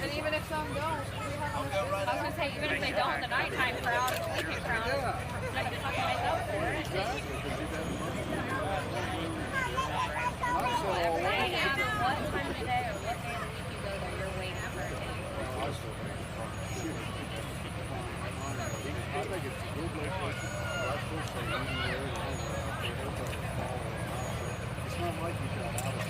And even if some don't, I'll go right I was gonna say, even if they don't, the nighttime crowd, the weekend crowd, they're gonna fucking make up for it. Every day, no matter what time of the day or what day of the week you go there, you're waiting for it. I think it's a good location. It's not like you got out of